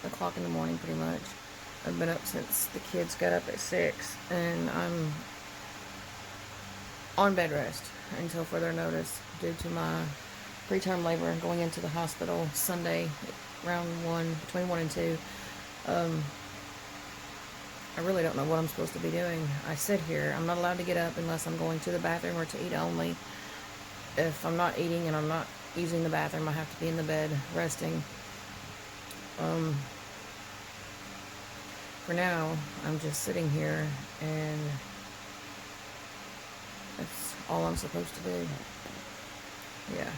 o'clock in the morning pretty much. I've been up since the kids got up at 6, and I'm on bed rest until further notice due to my preterm labor going into the hospital Sunday around 1, between 1 and 2. I really don't know what I'm supposed to be doing. I sit here. I'm not allowed to get up unless I'm going to the bathroom or to eat only. If I'm not eating and I'm not using the bathroom, I have to be in the bed resting. For now, I'm just sitting here, and that's all I'm supposed to do. Yeah.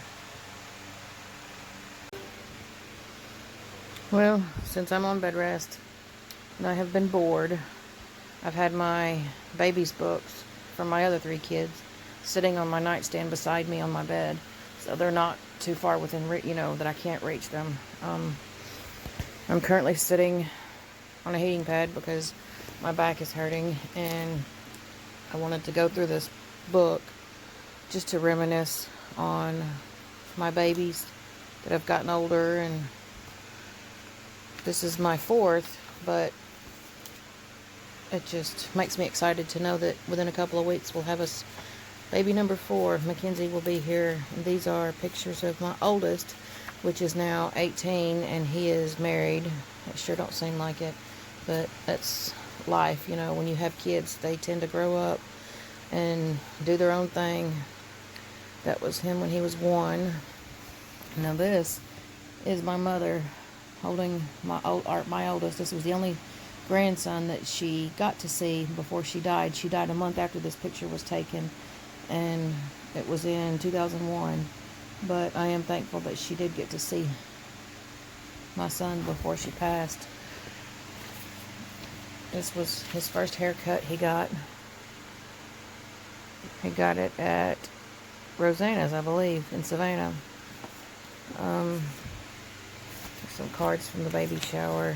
Well, since I'm on bed rest and I have been bored, I've had my baby's books from my other 3 kids sitting on my nightstand beside me on my bed, so they're not too far within, that I can't reach them. I'm currently sitting on a heating pad because my back is hurting, and I wanted to go through this book just to reminisce on my babies that have gotten older, and this is my 4th, but it just makes me excited to know that within a couple of weeks we'll have us baby number 4. Mackenzie will be here, and these are pictures of my oldest, which is now 18, and he is married. It sure don't seem like it, but that's life. When you have kids, they tend to grow up and do their own thing. That was him when he was 1. Now this is my mother holding my oldest. This was the only grandson that she got to see before she died. She died a month after this picture was taken, and it was in 2001. But I am thankful that she did get to see my son before she passed. This was his first haircut he got. He got it at Rosanna's, I believe, in Savannah. Some cards from the baby shower.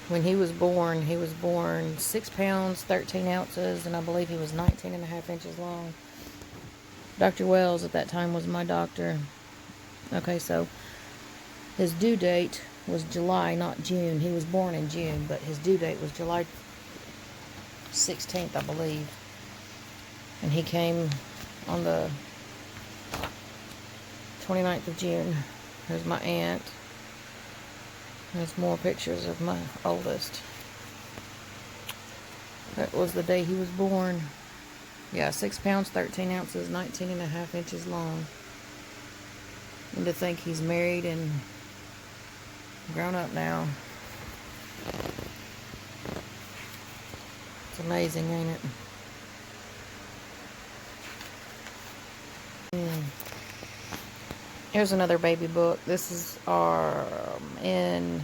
When he was born 6 pounds, 13 ounces, and I believe he was 19 and a half inches long. Dr. Wells at that time was my doctor. Okay, so his due date was July, not June. He was born in June, but his due date was July 16th, I believe. And he came on the 29th of June. There's my aunt. There's more pictures of my oldest. That was the day he was born. Yeah, 6 pounds, 13 ounces, 19 and a half inches long. And to think he's married and grown up now. It's amazing, ain't it? Here's another baby book. This is in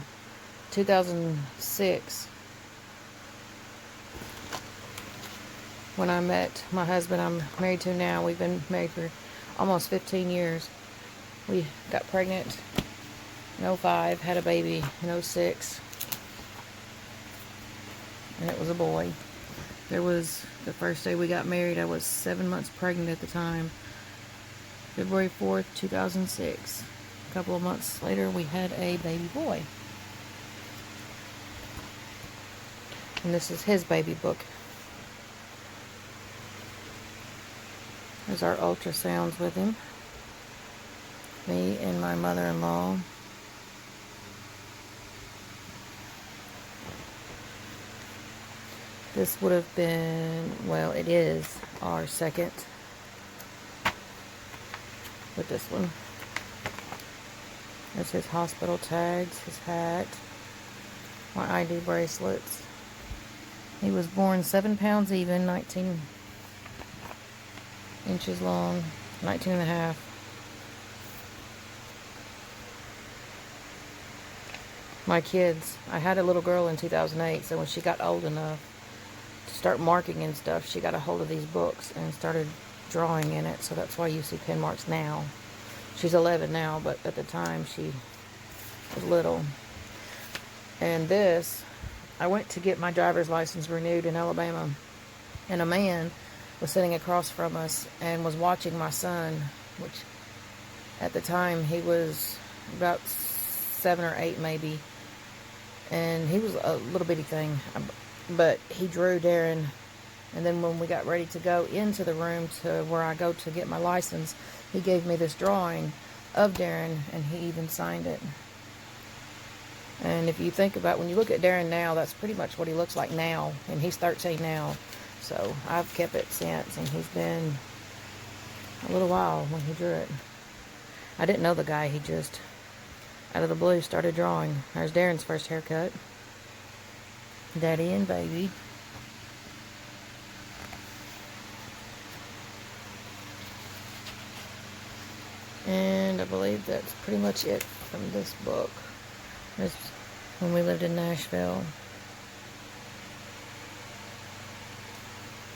2006. When I met my husband I'm married to now. We've been married for almost 15 years. We got pregnant in 05, had a baby in 06. And it was a boy. There was the first day we got married, I was 7 months pregnant at the time. February 4th, 2006. A couple of months later, we had a baby boy. And this is his baby book. There's our ultrasounds with him. Me and my mother-in-law. This would have been, well, it is our second with this one. There's his hospital tags, his hat, my ID bracelets. He was born 7 pounds even, 19 inches long, 19 and a half. My kids, I had a little girl in 2008, so when she got old enough to start marking and stuff, she got a hold of these books and started drawing in it, so that's why you see pen marks now. She's 11 now, but at the time she was little. And this, I went to get my driver's license renewed in Alabama, and a man was sitting across from us and was watching my son, which At the time, he was about 7 or 8 maybe. And he was a little bitty thing. But he drew Darren. And then when we got ready to go into the room to where I go to get my license, he gave me this drawing of Darren, and he even signed it. And if you think about, when you look at Darren now, that's pretty much what he looks like now. And he's 13 now. So I've kept it since, and he's been a little while when he drew it. I didn't know the guy. He just, out of the blue, started drawing. There's Darren's first haircut. Daddy and baby. And I believe that's pretty much it from this book. There's when we lived in Nashville.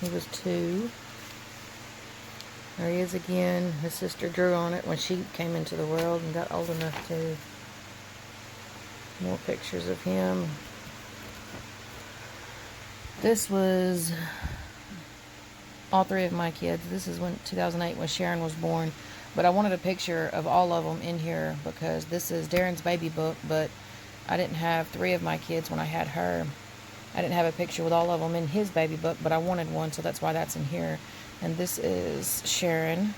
He was 2. There he is again. His sister drew on it when she came into the world and got old enough to. More pictures of him. This was all 3 of my kids. This is when 2008 when Sharon was born. But I wanted a picture of all of them in here because this is Darren's baby book, but I didn't have 3 of my kids when I had her. I didn't have a picture with all of them in his baby book, but I wanted one, so that's why that's in here. And this is Sharon,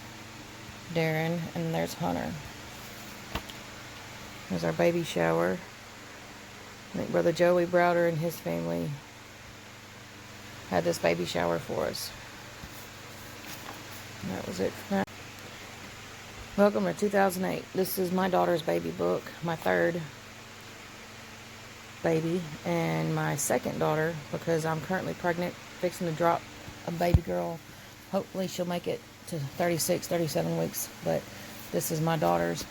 Darren, and there's Hunter. There's our baby shower. I think Brother Joey Browder and his family had this baby shower for us. And that was it for that. Welcome to 2008. This is my daughter's baby book, my 3rd baby, and my 2nd daughter, because I'm currently pregnant, fixing to drop a baby girl. Hopefully she'll make it to 36, 37 weeks, but this is my daughter's.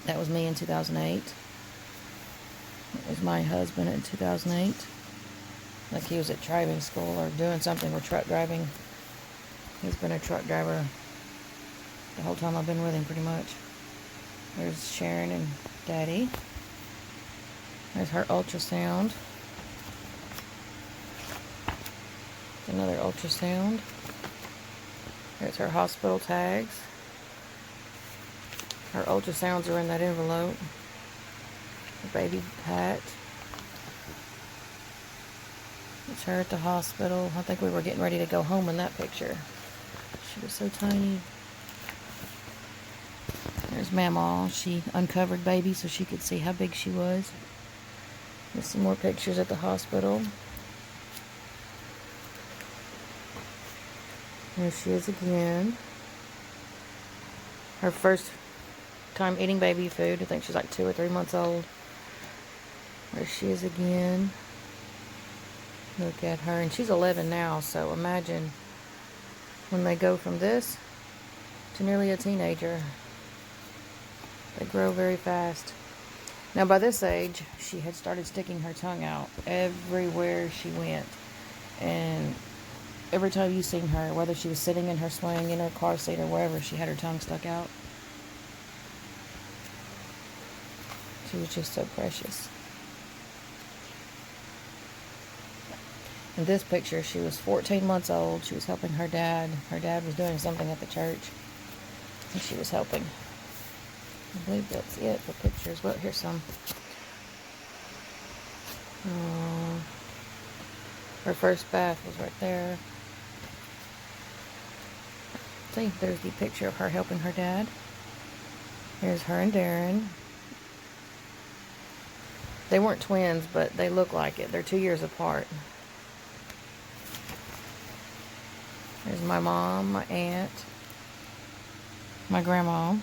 That was me in 2008. It was my husband in 2008. Like he was at driving school or doing something with truck driving. He's been a truck driver the whole time I've been with him, pretty much. There's Sharon and Daddy. There's her ultrasound. Another ultrasound. There's her hospital tags. Her ultrasounds are in that envelope. The baby hat. It's her at the hospital. I think we were getting ready to go home in that picture. She was so tiny. There's Mama. She uncovered baby so she could see how big she was. There's some more pictures at the hospital. There she is again. Her first time eating baby food. I think she's like 2 or 3 months old. There she is again. Look at her. And she's 11 now, so imagine when they go from this to nearly a teenager. They grow very fast. Now by this age, she had started sticking her tongue out everywhere she went. And every time you seen her, whether she was sitting in her swing, in her car seat, or wherever, she had her tongue stuck out. She was just so precious. In this picture, she was 14 months old. She was helping her dad. Her dad was doing something at the church, and she was helping. I believe that's it for pictures. Well, here's some. Her first bath was right there. See, there's the picture of her helping her dad. Here's her and Darren. They weren't twins, but they look like it. They're 2 years apart. There's my mom, my aunt, my grandma.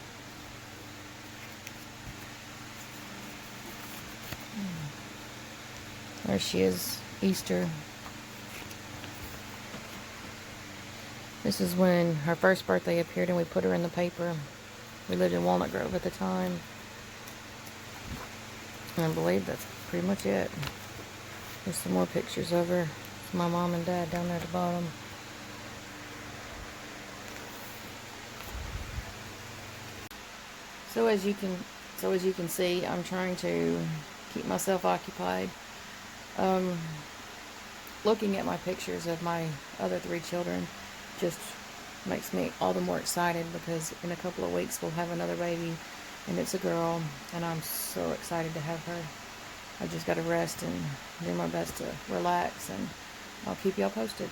There she is, Easter. This is when her first birthday appeared and we put her in the paper. We lived in Walnut Grove at the time. And I believe that's pretty much it. There's some more pictures of her. It's my mom and dad down there at the bottom. So as you can see, I'm trying to keep myself occupied. Looking at my pictures of my other 3 children, just makes me all the more excited because in a couple of weeks we'll have another baby, and it's a girl, and I'm so excited to have her. I just got to rest and do my best to relax, and I'll keep y'all posted.